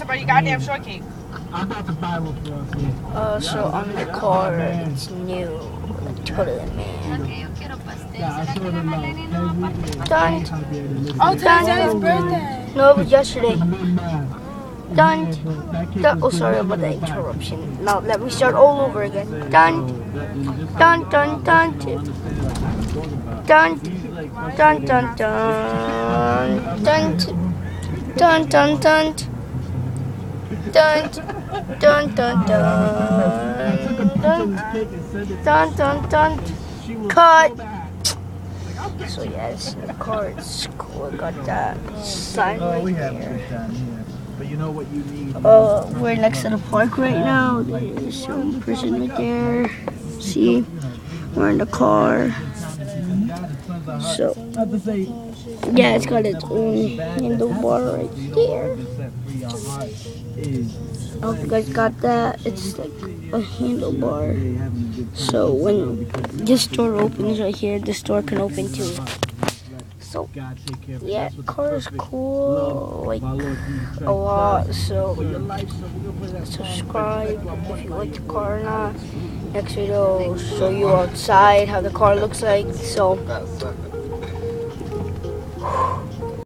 to buy you goddamn shortcake. I'm about to buy one for us. So on the car, it's new. Totally man. Done. Oh, today's Daddy's birthday. No, it was yesterday. Done. Oh, sorry about the interruption. Now let me start all over again. Done. Done. Done. Done. Done. Done. Done. Done. Done. Done. Done. Done. Dun dun dun dun dun dun dun. Cut. So yes, the car is cool. I got that sign right there. But you know what you need. We're next to the park right now. There's some person right there. See, we're in the car. So yeah, it's got its own handlebar right there. I hope you guys got that. It's like a handlebar. So when this door opens right here, this door can open too. So yeah, car is cool, like a lot. So subscribe if you like the car or not. Next video will show you outside how the car looks like. So